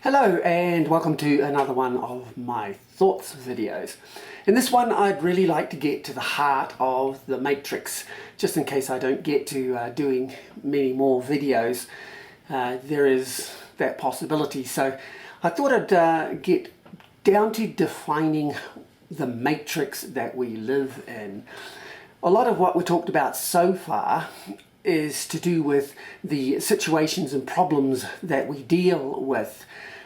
Hello and welcome to another one of my thoughts videos. In this one I'd really like to get to the heart of the Matrix, just in case I don't get to doing many more videos. There is that possibility, so I thought I'd get down to defining the matrix that we live in. A lot of what we talked about so far is to do with the situations and problems that we deal with.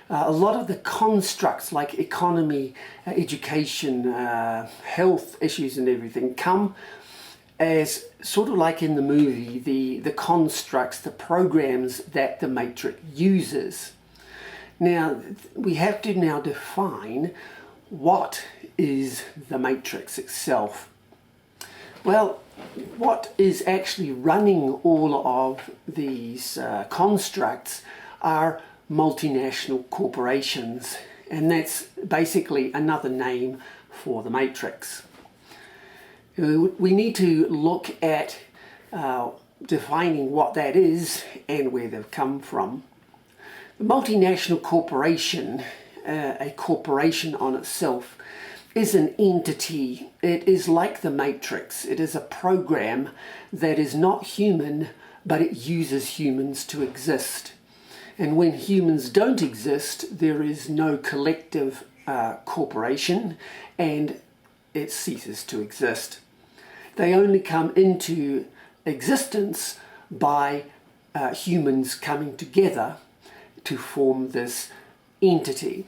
A lot of the constructs like economy, education, health issues and everything come as sort of like in the movie, the constructs, the programs that the Matrix uses. Now, we have to now define what is the Matrix itself. Well, what is actually running all of these constructs are multinational corporations, and that's basically another name for the Matrix. We need to look at defining what that is and where they've come from. The multinational corporation, a corporation on itself, is an entity. It is like the Matrix. It is a program that is not human, but it uses humans to exist. And when humans don't exist, there is no collective corporation, and it ceases to exist. They only come into existence by humans coming together to form this entity.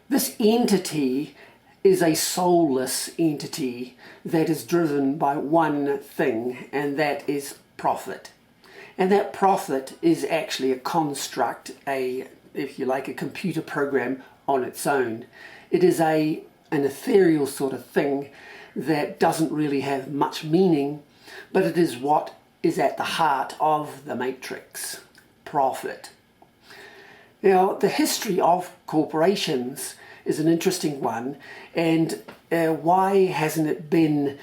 This entity is a soulless entity that is driven by one thing, and that is profit. And that profit is actually a construct, if you like, a computer program on its own. It is an ethereal sort of thing that doesn't really have much meaning, but it is what is at the heart of the Matrix: profit. Now, the history of corporations is an interesting one, and why hasn't it been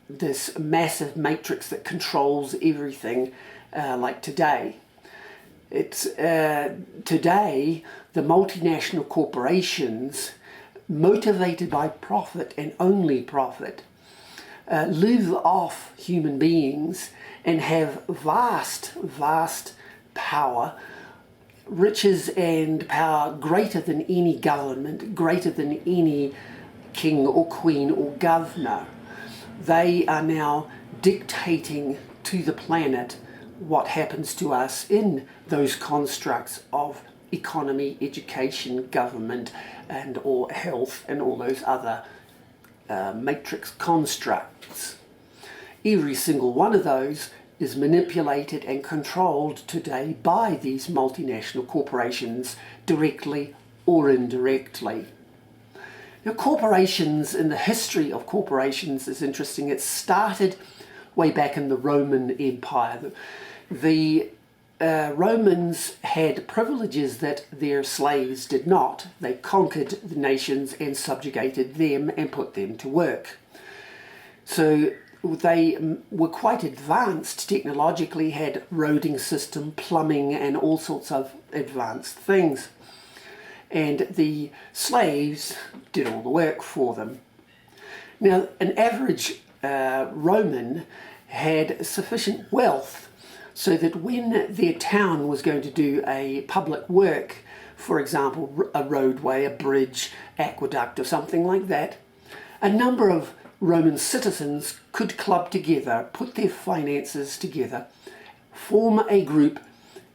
this massive matrix that controls everything like today? It's today the multinational corporations, motivated by profit and only profit, live off human beings and have vast power, riches and power greater than any government, greater than any king or queen or governor. They are now dictating to the planet what happens to us in those constructs of economy, education, government, and or health, and all those other matrix constructs. Every single one of those is manipulated and controlled today by these multinational corporations, directly or indirectly. Now, corporations, in the history of corporations, is interesting. It started way back in the Roman Empire. The Romans had privileges that their slaves did not. They conquered the nations and subjugated them and put them to work. So they were quite advanced technologically, had roading system, plumbing, and all sorts of advanced things. And the slaves did all the work for them. Now, an average Roman had sufficient wealth so that when their town was going to do a public work, for example, a roadway, a bridge, aqueduct, or something like that, a number of Roman citizens could club together, put their finances together, form a group,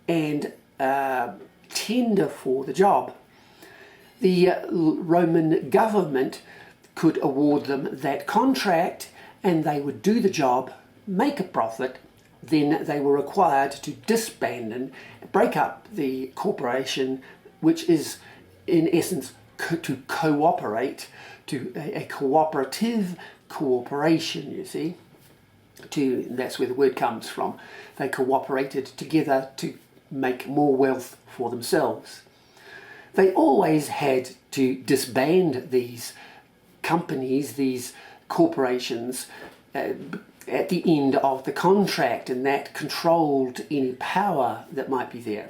and tender for the job. The Roman government could award them that contract, and they would do the job, make a profit. Then they were required to disband and break up the corporation, which is in essence to cooperate, to a cooperative cooperation, you see. That's where the word comes from. They cooperated together to make more wealth for themselves. They always had to disband these companies, these corporations, at the end of the contract, and that controlled any power that might be there.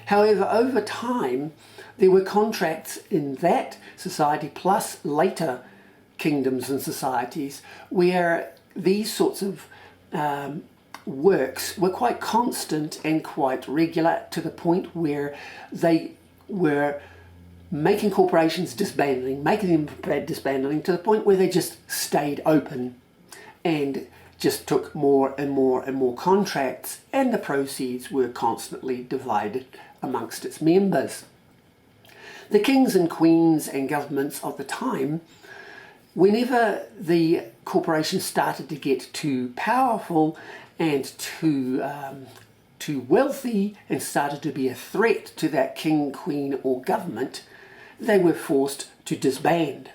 However, over time, there were contracts in that society plus later kingdoms and societies where these sorts of works were quite constant and quite regular, to the point where they were making corporations disbanding, making them disbanding, to the point where they just stayed open and just took more and more and more contracts, and the proceeds were constantly divided amongst its members. The kings and queens and governments of the time, whenever the corporations started to get too powerful and too wealthy and started to be a threat to that king, queen or government, they were forced to disband.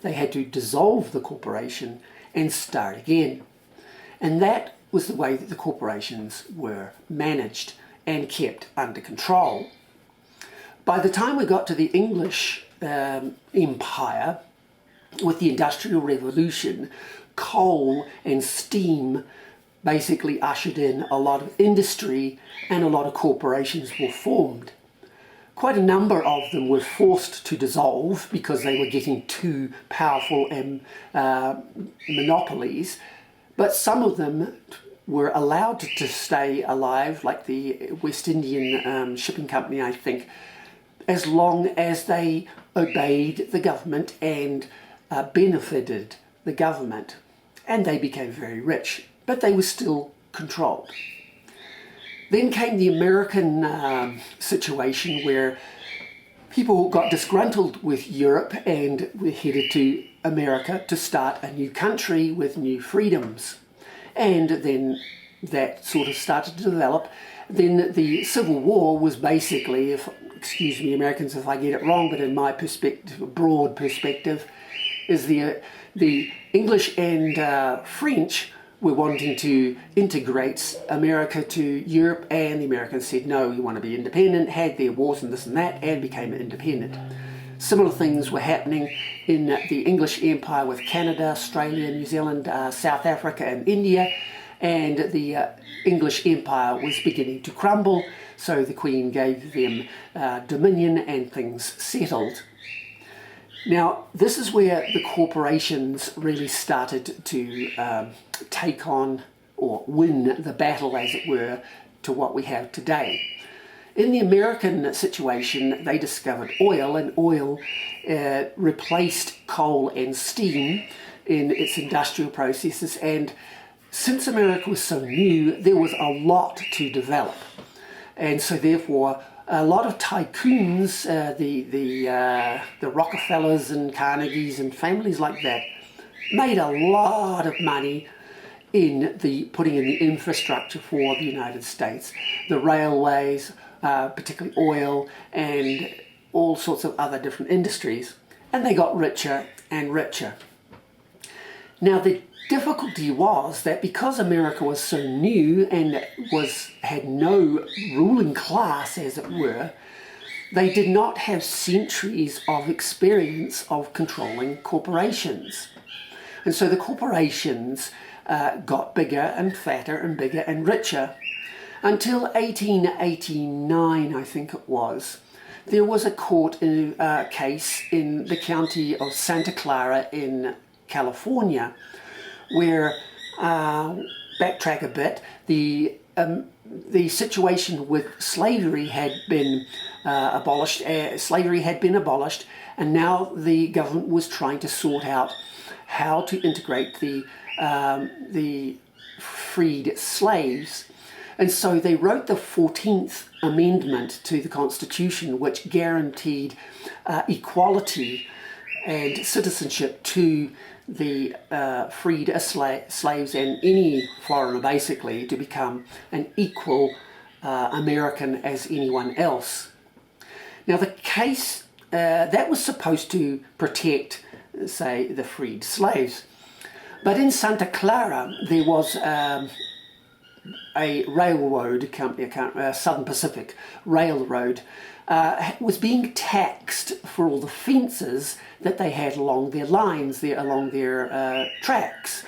They had to dissolve the corporation and start again. And that was the way that the corporations were managed and kept under control. By the time we got to the English Empire, with the Industrial Revolution, coal and steam basically ushered in a lot of industry, and a lot of corporations were formed. Quite a number of them were forced to dissolve because they were getting too powerful and monopolies, but some of them were allowed to stay alive, like the West Indian Shipping Company, I think, as long as they obeyed the government and benefited the government. And they became very rich, but they were still controlled. Then came the American situation, where people got disgruntled with Europe and were headed to America to start a new country with new freedoms. And then that sort of started to develop. Then the Civil War was basically, excuse me Americans if I get it wrong, but in my perspective, broad perspective, is the English and French were wanting to integrate America to Europe, and the Americans said, no, we want to be independent, had their wars and this and that, and became independent. Similar things were happening in the English Empire with Canada, Australia, New Zealand, South Africa and India, and the English Empire was beginning to crumble, so the Queen gave them dominion and things settled. Now, this is where the corporations really started to take on or win the battle, as it were, to what we have today. In the American situation, they discovered oil, and oil replaced coal and steam in its industrial processes. And since America was so new, there was a lot to develop. And so therefore, a lot of tycoons, the Rockefellers and Carnegies and families like that, made a lot of money in putting in the infrastructure for the United States, the railways, particularly oil, and all sorts of other different industries, and they got richer and richer. Now the difficulty was that because America was so new and had no ruling class, as it were, they did not have centuries of experience of controlling corporations. And so the corporations got bigger and fatter and bigger and richer until 1889, I think it was. There was a court case in the county of Santa Clara in California where, backtrack a bit, the situation with slavery had been abolished. Slavery had been abolished, and now the government was trying to sort out how to integrate the freed slaves. And so they wrote the 14th Amendment to the Constitution, which guaranteed equality and citizenship to the freed slaves and any foreigner, basically, to become an equal American as anyone else. Now the case, that was supposed to protect, say, the freed slaves. But in Santa Clara, there was a railroad company, Southern Pacific Railroad, was being taxed for all the fences that they had along their lines, along their tracks.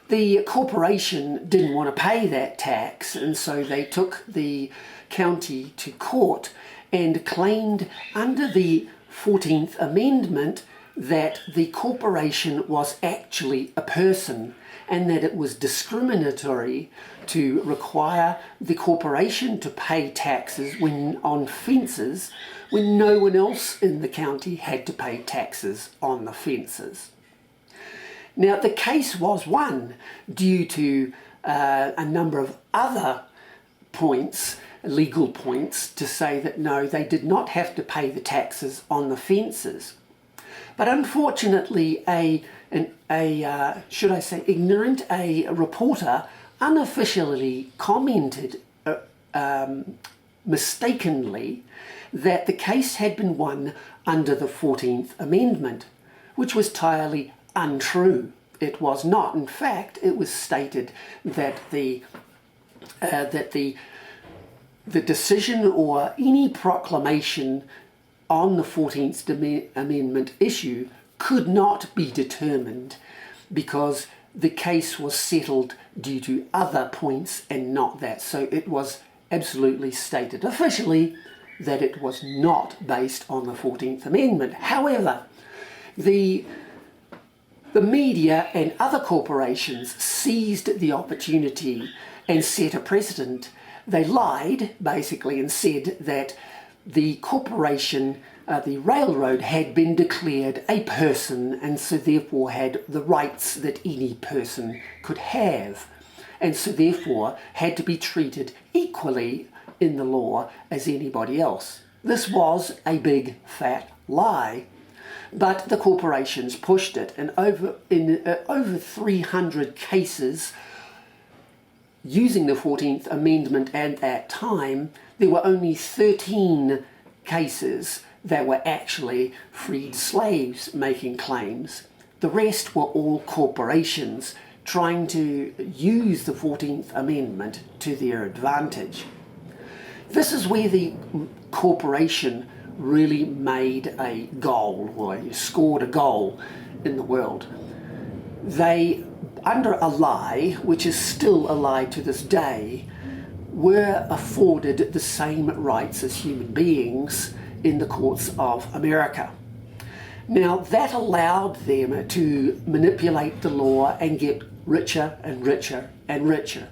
The corporation didn't want to pay that tax, and so they took the county to court and claimed under the 14th Amendment that the corporation was actually a person and that it was discriminatory to require the corporation to pay taxes on fences when no one else in the county had to pay taxes on the fences. Now, the case was won due to a number of other points, legal points, to say that no, they did not have to pay the taxes on the fences. But unfortunately, a reporter unofficially commented mistakenly that the case had been won under the 14th Amendment, which was entirely untrue. It was not. In fact, it was stated that the decision or any proclamation on the 14th Amendment issue could not be determined because the case was settled due to other points and not that. So it was absolutely stated officially that it was not based on the 14th Amendment. However, the media and other corporations seized the opportunity and set a precedent. They lied, basically, and said that the corporation, the railroad, had been declared a person and so therefore had the rights that any person could have, and so therefore had to be treated equally in the law as anybody else. This was a big fat lie. But the corporations pushed it, and over 300 cases using the 14th Amendment at that time, there were only 13 cases that were actually freed slaves making claims. The rest were all corporations trying to use the 14th Amendment to their advantage. This is where the corporation really made a goal, or scored a goal in the world. They, under a lie, which is still a lie to this day, were afforded the same rights as human beings in the courts of America. Now, that allowed them to manipulate the law and get richer and richer and richer.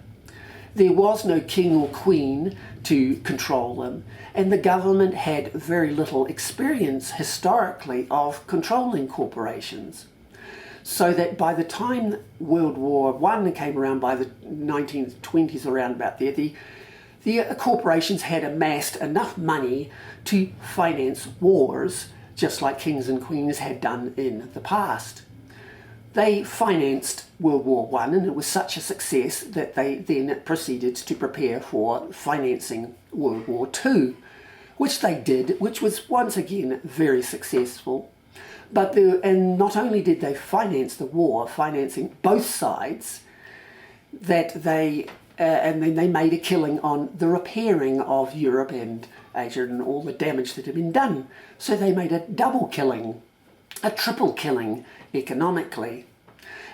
There was no king or queen to control them, and the government had very little experience historically of controlling corporations. So that by the time World War I came around, by the 1920s, around about there, the corporations had amassed enough money to finance wars, just like kings and queens had done in the past. They financed World War I, and it was such a success that they then proceeded to prepare for financing World War II, which they did, which was once again very successful. And not only did they finance the war, financing both sides, and then they made a killing on the repairing of Europe and Asia and all the damage that had been done. So they made a double killing, a triple killing economically.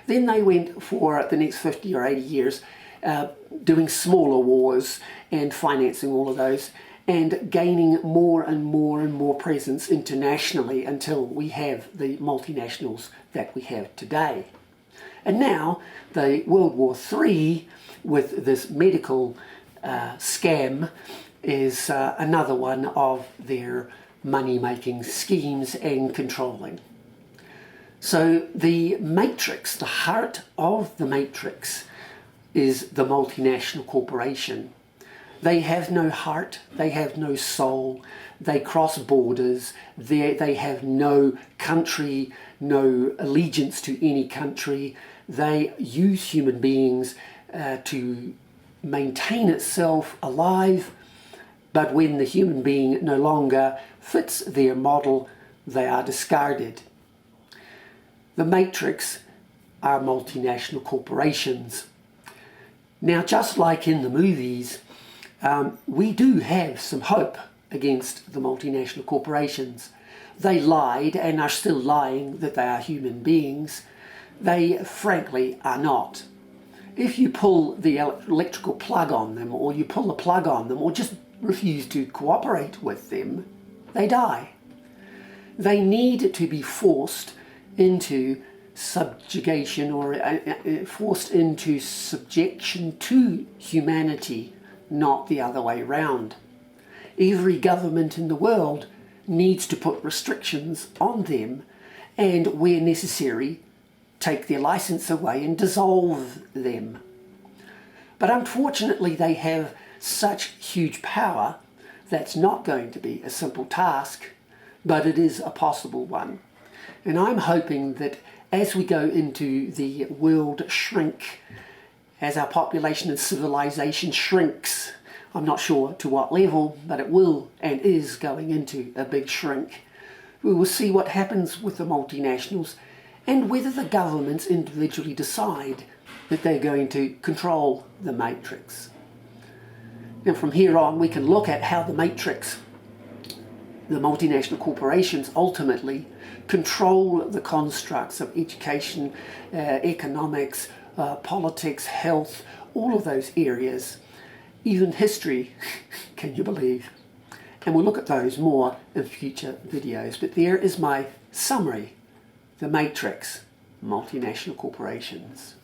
Then they went for the next 50 or 80 years doing smaller wars and financing all of those and gaining more and more and more presence internationally until we have the multinationals that we have today. And now the World War III, with this medical scam, is another one of their money-making schemes and controlling. So the matrix, the heart of the matrix, is the multinational corporation. They have no heart, they have no soul, they cross borders, they have no country, no allegiance to any country. They use human beings to maintain itself alive, but when the human being no longer fits their model, they are discarded. The matrix are multinational corporations. Now, just like in the movies, we do have some hope against the multinational corporations. They lied and are still lying that they are human beings. They frankly are not. If you pull the electrical plug on them, or you pull the plug on them, or just refuse to cooperate with them, they die. They need to be forced into subjugation or forced into subjection to humanity, not the other way round. Every government in the world needs to put restrictions on them and, where necessary, take their license away and dissolve them. But unfortunately, they have such huge power that's not going to be a simple task, but it is a possible one. And I'm hoping that as we go into the world shrink, as our population and civilization shrinks, I'm not sure to what level, but it will and is going into a big shrink, we will see what happens with the multinationals and whether the governments individually decide that they're going to control the matrix. Now from here on we can look at how the matrix, the multinational corporations, ultimately control the constructs of education, economics, politics, health, all of those areas, even history, can you believe? And we'll look at those more in future videos. But there is my summary: the matrix, multinational corporations.